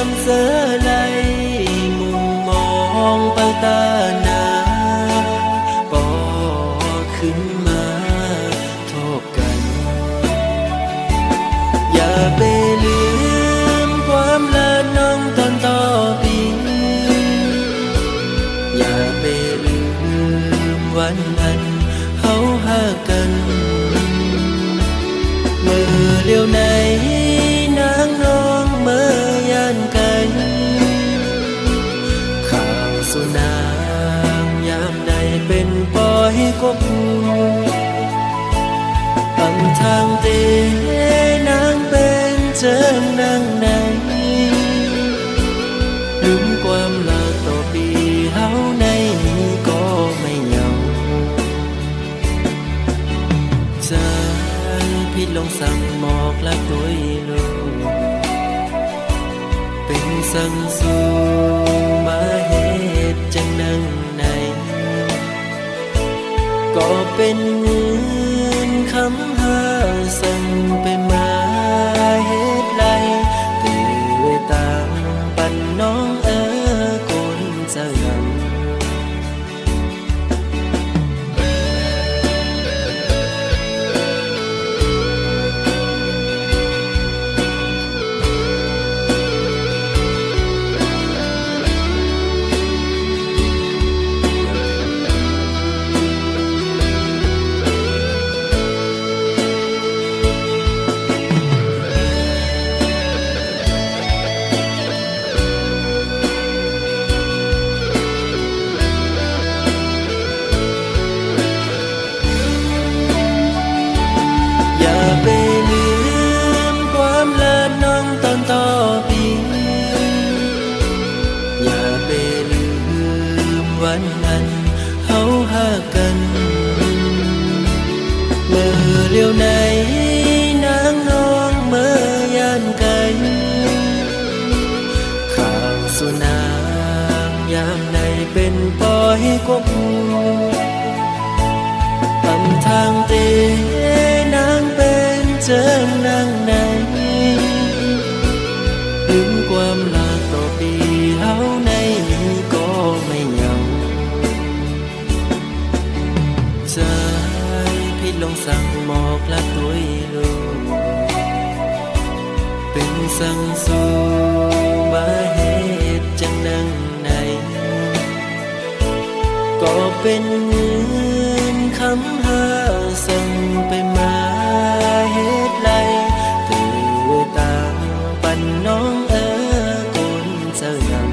มเสือไหลมุมมองไปตาหนาปอขึ้นมาโทบกันอย่าไปลืมความละน้องตอนต่อปีอย่าไปลืมวันนั้นเฮาหากันเมื่อเลี้ยวไหนนางน้องเมื่อยานไกลข่าวสุนางยามใดเป็นปล่อยกบอำทางเตนางเป็นเจิงนางไหนลืมความรักต่อปีเฮาในนี้ก็ไม่เหงาใจพิดลงสั่งหมอกลักตัวลูกเป็นสั่งสู่มาเหตุจังนั่งในก็เป็นเงินคำหาสั่งไปมาเหตุไรตื่นตามปันน้องคนจะงำไปลืมความละน้องตอนต่อปีอย่าไปลืมวันนั้นเฮาหากันเมื่อเลี้ยวไหนนางน้องเมื่อยานไกลข่าวสุนางยามใดเป็นปล่อยกบอำทางเตนางเป็นเจิงนางไหนลืมความรักต่อปีเฮาในนี้ก็ไม่เหงาใจพิดลงสั่งหมอกลักตัวลูกเป็นสั่งสู่มาเหตุจังนั่งไหนก็เป็นเงินคำหาสั่งไปมาเหตุไรตื่นตามปันน้องคนเจ้ายัง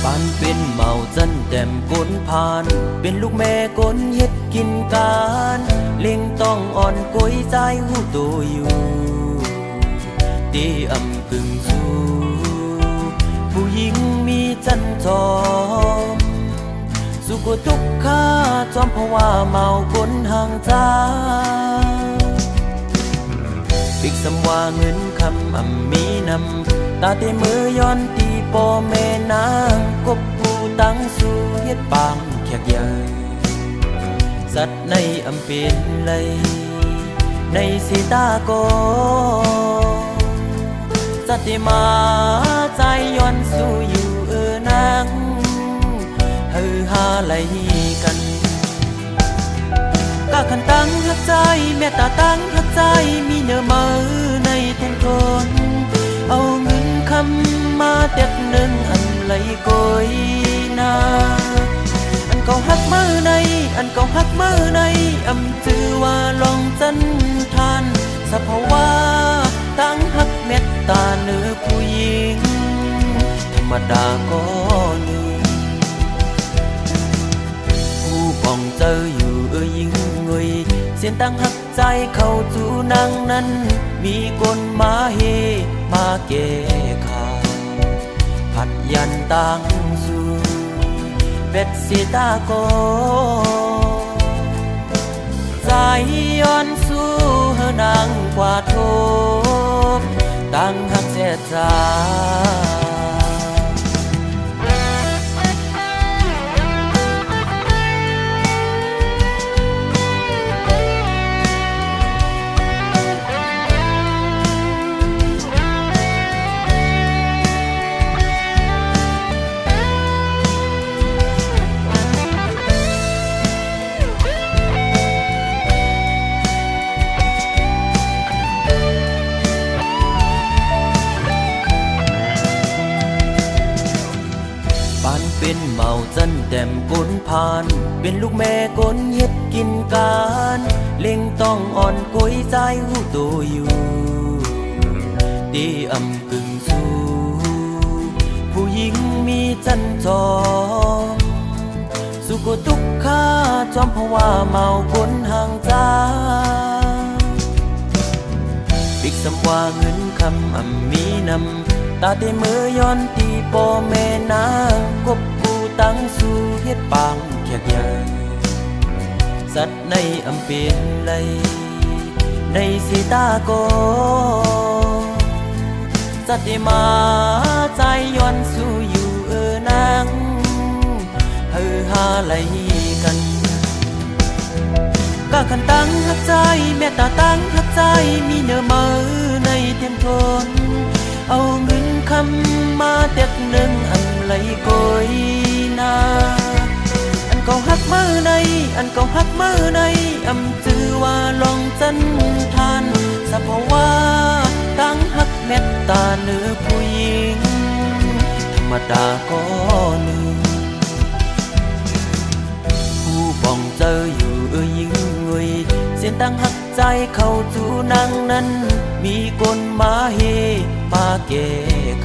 ปานเป็นเมาจันแต้มก้นผ่านเป็นลูกแม่ก้นเฮ็ดกินการเล็งต้องอ่อนก้อยใจหูตัวอยู่ตีอำกึ่งสู้ผู้หญิงมีจันทอมสุขทุกข์ข้าจอมเพราะว่าเมาก้นห่างจ้าปิกสำว่าเงินคำมีนำตาเตมือย้อนตีปอแม่นางกบผู้ตั้งสู่เฮ็ดปางแขกใหญ่สัตว์ในอำเป็นเลยในสีตาโกสัตติมาใจย้อนสู่อยู่นางฮือฮาไหลกันกะขันตั้งหักใจแม่ตาตั้งหักใจมีเนื้อมือในทุ่งทนเอาเงินคำมาเด็ดหนึ่งอันไหลโกยนาอันเก่าหักมือในอันเก่าหักมือในอำจือว่าลองจันทานสภาวะตั้งหักเม็ดตาเนื้อผู้หญิงธรรมดาก็หนึ่ง เจออยู่ยิ่งเงยเสียนตั้งหักใจเข้าจูนางนั้นมีคนมาเฮมาเกขาผัดยันตั้งสู่เบ็ดสีตาโกใจย้อนสู้เฮนางกว่าโทษตั้งหักเสียใจปานเป็นเมาจันแต้มก้นผ่านเป็นลูกแม่ก้นเฮ็ดกินการเล็งต้องอ่อนกุ้ยใจหูตัวอยู่ดีอำกึ่งสู้ผู้หญิงมีจันจอมสุขทุกข้าจอมเพราะว่าเมาก้นห่างจาปิกสำว่าเงินคำมีนำตาเตมือย้อนตีปอแม่นางกบกูตั้งสู่เฮ็ดปางแขกใหญ่สัตว์ในอำเป็นไหลในสีตาโกสัตว์ที่มาใจย้อนสู่อยู่นางเฮอหาไหลกันก็ขันตั้งหักใจแม่ตาตั้งหักใจมีเนื้อมือในเทียมทนเอาเงินคำมาเด็กหนึ่งอันไหลโกยนาอันก็หักมือในอันก็หักมือในอำจือว่าลองจันทานสะเพราะว่าตั้งหักเม็ดตาเนื้อผู้หญิงธรรมดาก็หนึ่งผู้ป้องเจออยู่ยิ่งเงยเสียนตั้งหักใจเข้าจูนางนั้นมีคนมาเฮมาเก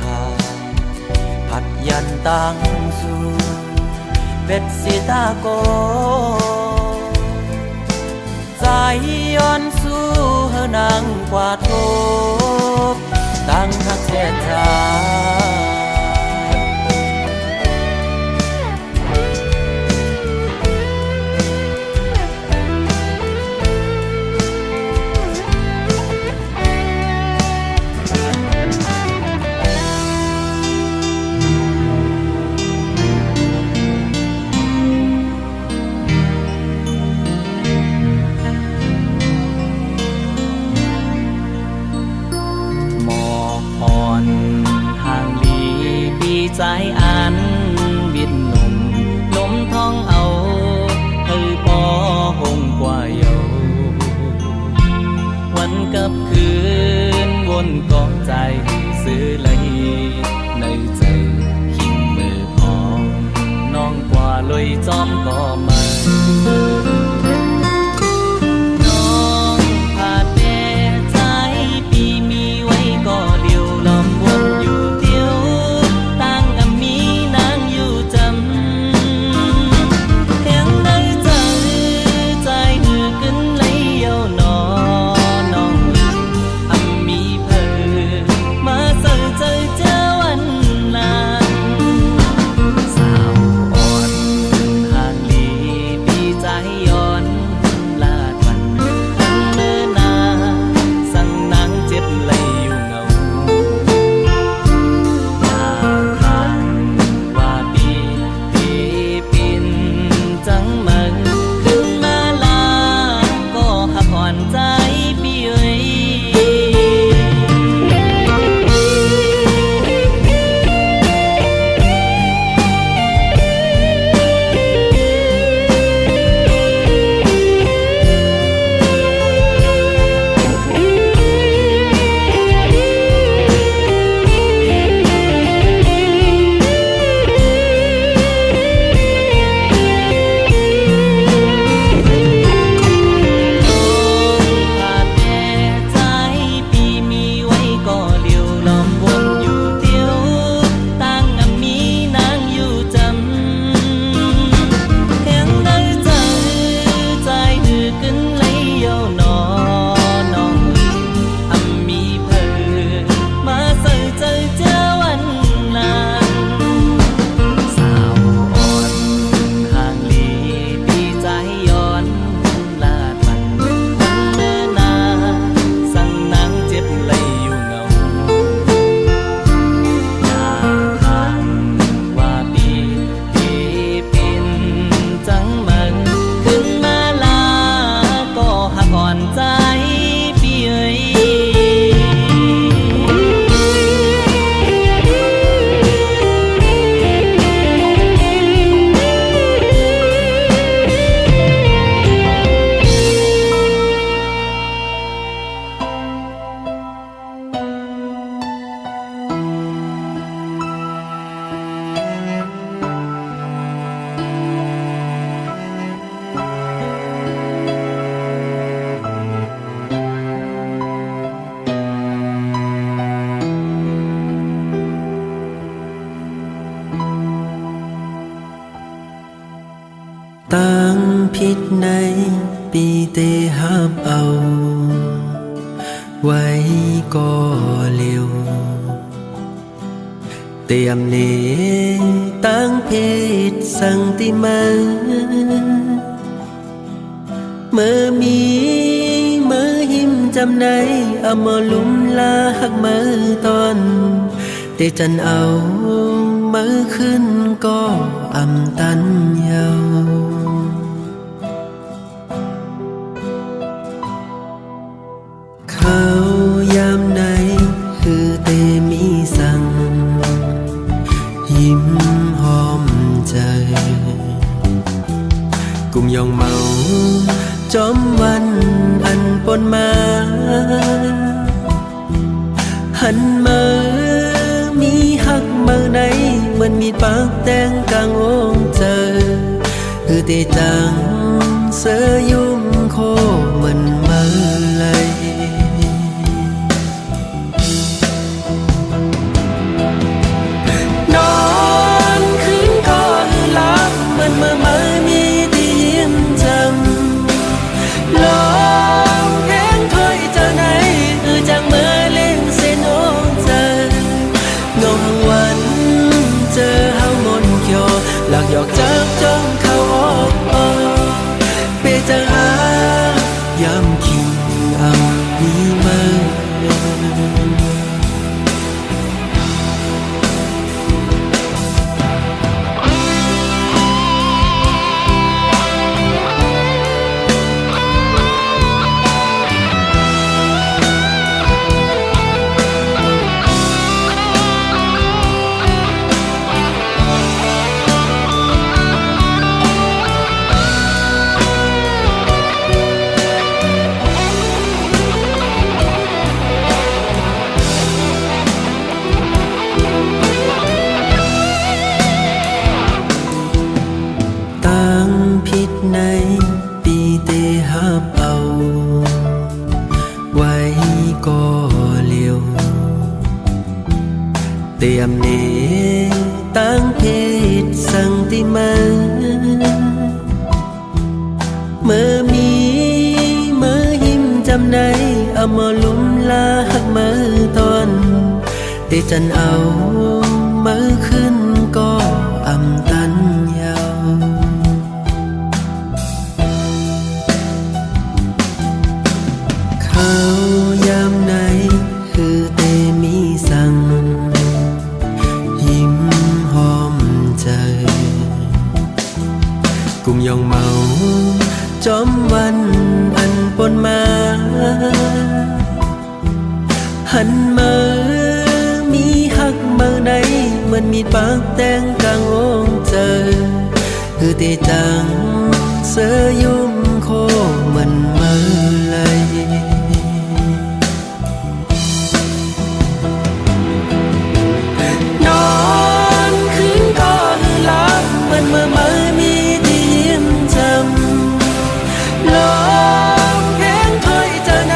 ขาผัดยันตั้งสู่เบ็ดสีตาโกใจย้อนสู้เฮนางกว่าโทษตั้งหักเสียใจสายอันบิดหนุ่มลมท้องเอาให้ปอหงกว่าเยาวันกับคืนวนกองใจซื้อเลยในใจหิ้งมือพองน้องกว่าลอยจอมก็มาน้องผ่านแม่ใจปีมีไว้ก็เลี้ยวลอมวนอยู่เดียวใจ ตั้งผิดในปีเตหับเอาไว้ก็เร็วเตรียมเนตั้งเพศสังติมาเมื่อมีเมื่อหิมจำในเอามาลุ่มลาหักเมื่อตอนเตจันเอาเมื่อขึ้นก็อำตันเยาเขายามไหนคือเตมีสั่งยิ้มหอมใจกุมยองเมาจอมวันอันปนมาหันมามีหักเมื่อไหนเหมือนมีปากแตงกลางองเจอคือเตจังเสยยุ่มโคเหมือนเมื่อไรนอนคืนก็หลับเหมือนเมื่อมีที่ยิ้มจำลองเพลงถอยเจ้าไหนคือจังเมื่อเล่งเส้นโอเจองงวันเจอเฮามนเขียวหลักหยอกจับจ้องเข้าออกเปจังหายามคิงเอามีมาผิดในปีเตหับเอาไว้ก็เร็วเตรียมเนตั้งเพศสังติมาเมื่อมีเมื่อหิมจำในเอามาลุ่มลาหักเมื่อตอนเตจันเอาเมื่อขึ้นก็อำตันเยาเขายามไหนคือเตมีสั่งยิ้มหอมใจกุมยองเมาจอมวันอันปนมาหันมามีหักเมื่อใดเหมือนมีปากแตงกลางองเจอคือเตจังเสยยุ่มโคเหมือนเมื่อไรนอนคืนก็หลับเหมือนเมื่อมีที่ยิ้มจำลองเพลงถอยเจ้าไหน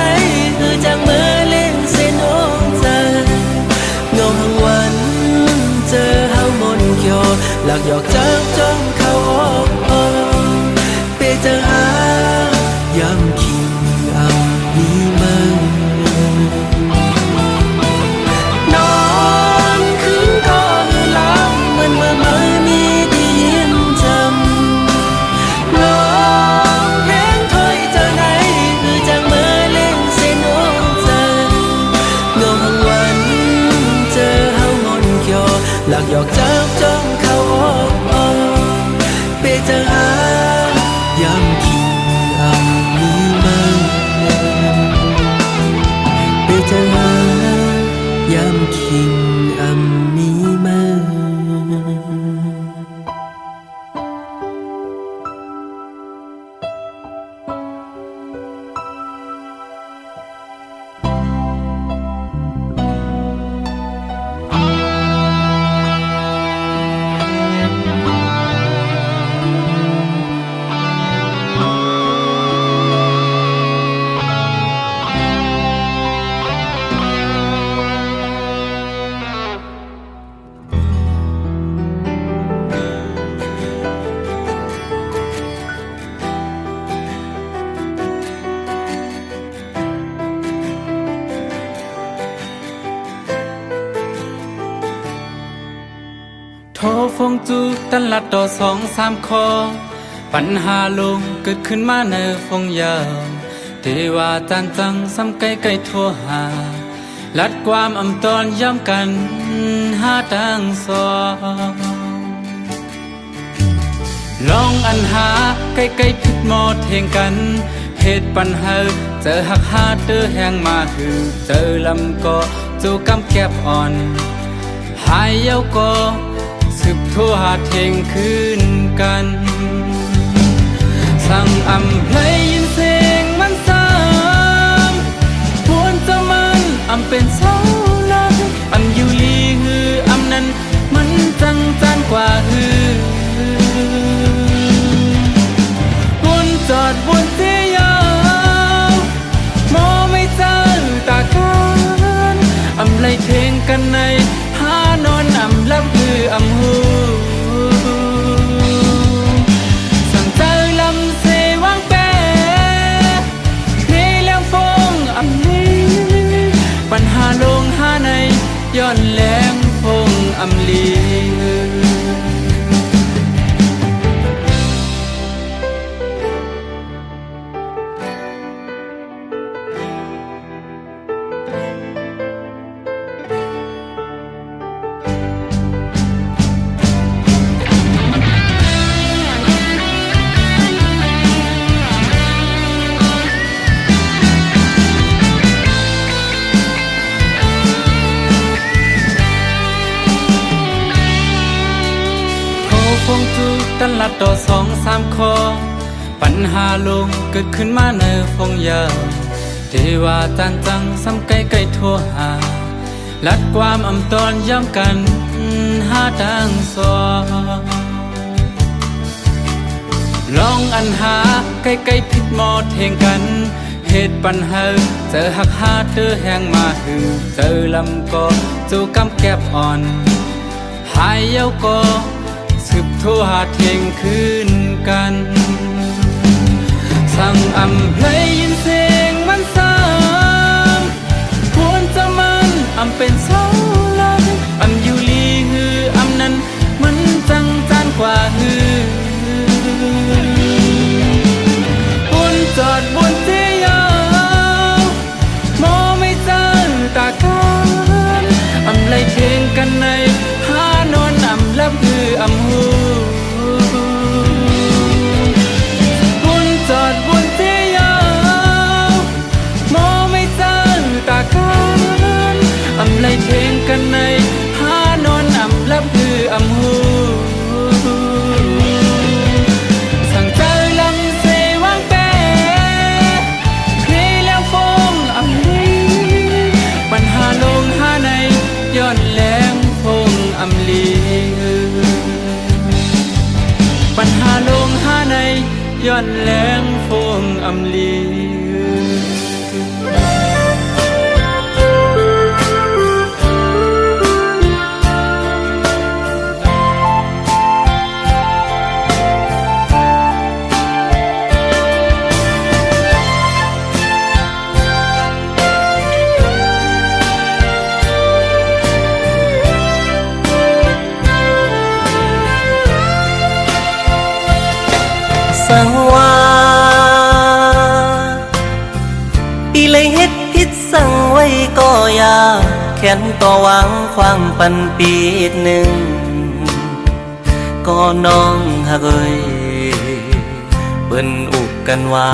คือจังเมื่อเล่งเส้นโอเจองงวันเจอเฮามนเขียวหลักหยอกจับจ้องเข้าออกเปจังหายาม นละต่อ2-3ข้อปัญหาลงเกิดขึ้นมาในฟงยาวที่ว่าจานจังซ้ำใกล้ๆทั่วหาลัดความอำตอนย้ำกันหาทางสองลองอันหาใกล้ๆผิดหมดเหงกันเหตุปัญหาเจอหักหาเตื้อแหงมาหือเจอลำก็จูกำแก็บอ่อนหายเย้าก็สืบทั่วหาเทงคืนกันสั่งอำเพลงยินเสียงมันซ้ำพวนจะมันอำเป็นเสาหลักอำอยู่ลีหืออำนั้นมันจังจานกว่าหือวนจอดบนเตียงมอไม่เจอตากันอำไล่เทงกันในหานอนอำลับหืออำหูสั่งเจอลำเสวางแปรนี่เลี้ยงฟงอำนี้ปัญหาลงหาในย้อนแหลงฟงอำลีฟงจูตันละต่อ2-3ข้อปัญหาลงเกิดขึ้นมาในฟงยาวที่ว่าจานจังซ้ำใกล้ๆทั่วหาลัดความอำตอนย้ำกันหาทางสองลองอันหาใกล้ๆผิดหมดเหงกันเหตุปัญหาเจอหักหาเตื้อแหงมาหือเจอลำก็จูกำแก็บอ่อนหายเย้าก็สืบทั่วหาเทงคืนกันสั่งอำเพลงยินเสียงมันซ้ำควรจะมันอำเป็นเสาหลักอำอยู่ลีหืออำนั้นมันจังจานกว่าหือควรจอดบนเตียงมอไม่เจอตากันอำไล่เทงกันในหานอนอำลับหืออำหูคุณจอดบนเตียงมอไม่เจอตากันอำไล่เทงกันในหานอนอำลับหืออำหูสั่งเจอลำเสวางแปรนี่แล้วฟงอำนี้ปัญหาลงหาในย้อนแหลงฟงอำลีปัญหาลงหาในย้อนแหลงฟงอำลีสั่งว่าปีเลยเฮ็ดผิดสั่งไว้ก็อย่าแค้นต่อหวังความปันปีหนึ่งก็น้องหักเอ้ยเปิ้นอุกกันว่า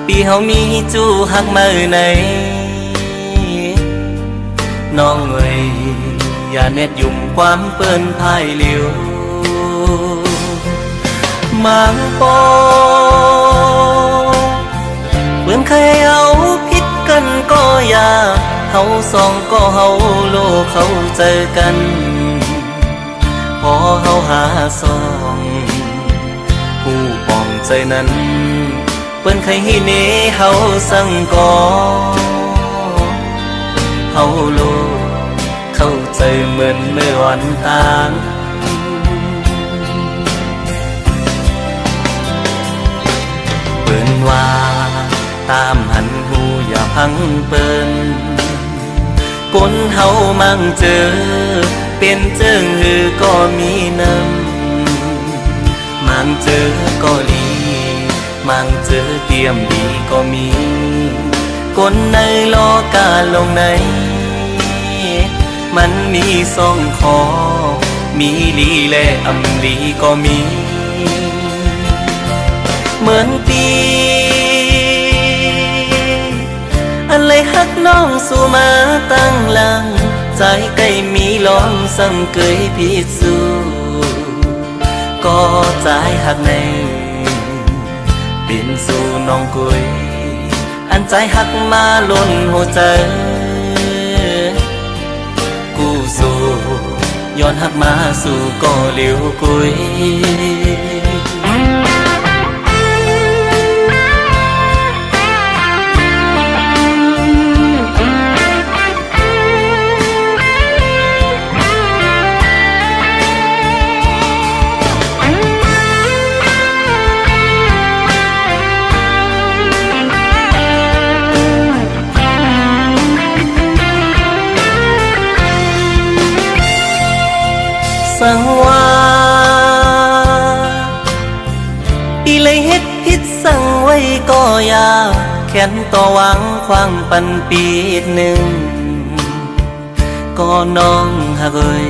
ปีเฮามีจู้หักมือไหนน้องเอ้ยอย่าเน็ดยุ่มความเปิ้นพายเหลียวมังปอเพื่อนเคยเอาผิดกันก็อย่าเฮาสองก็เฮาโลกเขาเจอกันพอเฮาหาสองผู้ปองใจนั้นเปิ้นเคยให้เนเฮาสั่งก่อเฮาโลกเข้าใจเหมือนเมื่อวันต่างเปิ้นว่าตามหันหูอย่าพังเปิ้นกนเฮามั่งเจอเป็นเจิงหือก็มีน้ างเจอก็ลีมังเจอเตรียมดีก็มีคนในโลกาลงในมันมีสองคอมีลีและอำลีก็มีเหมือนปีอะไรฮักน้องสู่มาตั้งหลังใจใกล้มีลองสังเกยพิสูก็ใจหักในเป็นสู่น้องกุยอันใจหักมาล้นหัวใจกูสู่ย้อนหักมาสู่ก็เลี้ยวกุยสังว่าอีเลยเฮ็ดพิษสั่งไว้ก็ยาแขนต่อหวังความปันปีหนึ่งก็น้องหักเอ้ย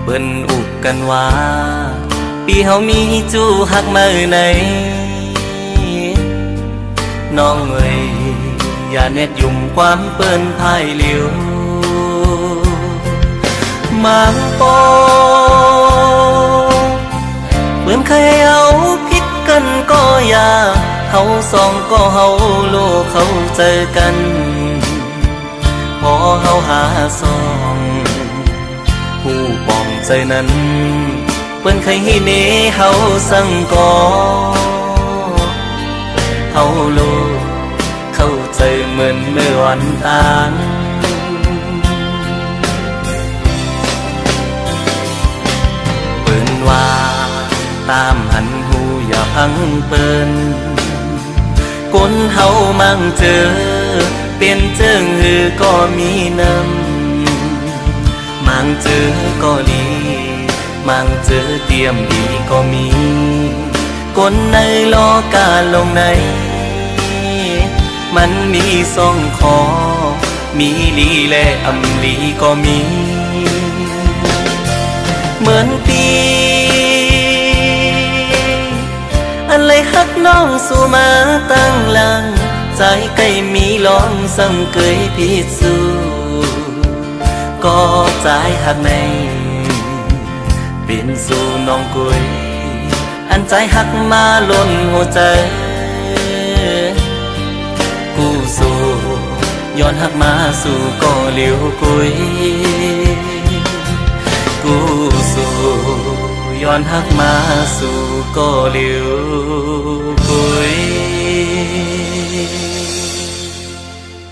เปิ้นอุกกันว่าปีเฮามีจูหักมือไหนน้องเอ้ยอย่าเน็ดยุ่มความเปิ้นพายเหลียวมังโปเหมือนเคยเอาพิษกันก็อย่าเฮาสองก็เฮาโลกเขาเจอกันพอเฮาหาสองผู้ปองใจนั้นเปิ้นเคยให้เนเฮาสั่งก่อเฮาโลกเข้าใจเหมือนเมื่อวันต่างว่าตามหันหูอย่าพังเปิ้นคนเฮามั่งเจอเป็นเจิงหือก็มีนำมั่งเจอก็ดีมั่งเจอเตรียมดีก็มีคนในโลกาลงในมันมีสองคอมีลีและอำลีก็มีเหมือนปีอะไรฮักน้องสู่มาตั้งหลังใจใกล้มีลองสังเกยพิสูก็ใจหักในเป็นสู่น้องกุยอันใจหักมาล้นหัวใจกูสู่ย้อนหักมาสู่ก็เลี้ยวกุยกูสู่ย้อนหักมาสู่ก็เลี้ยว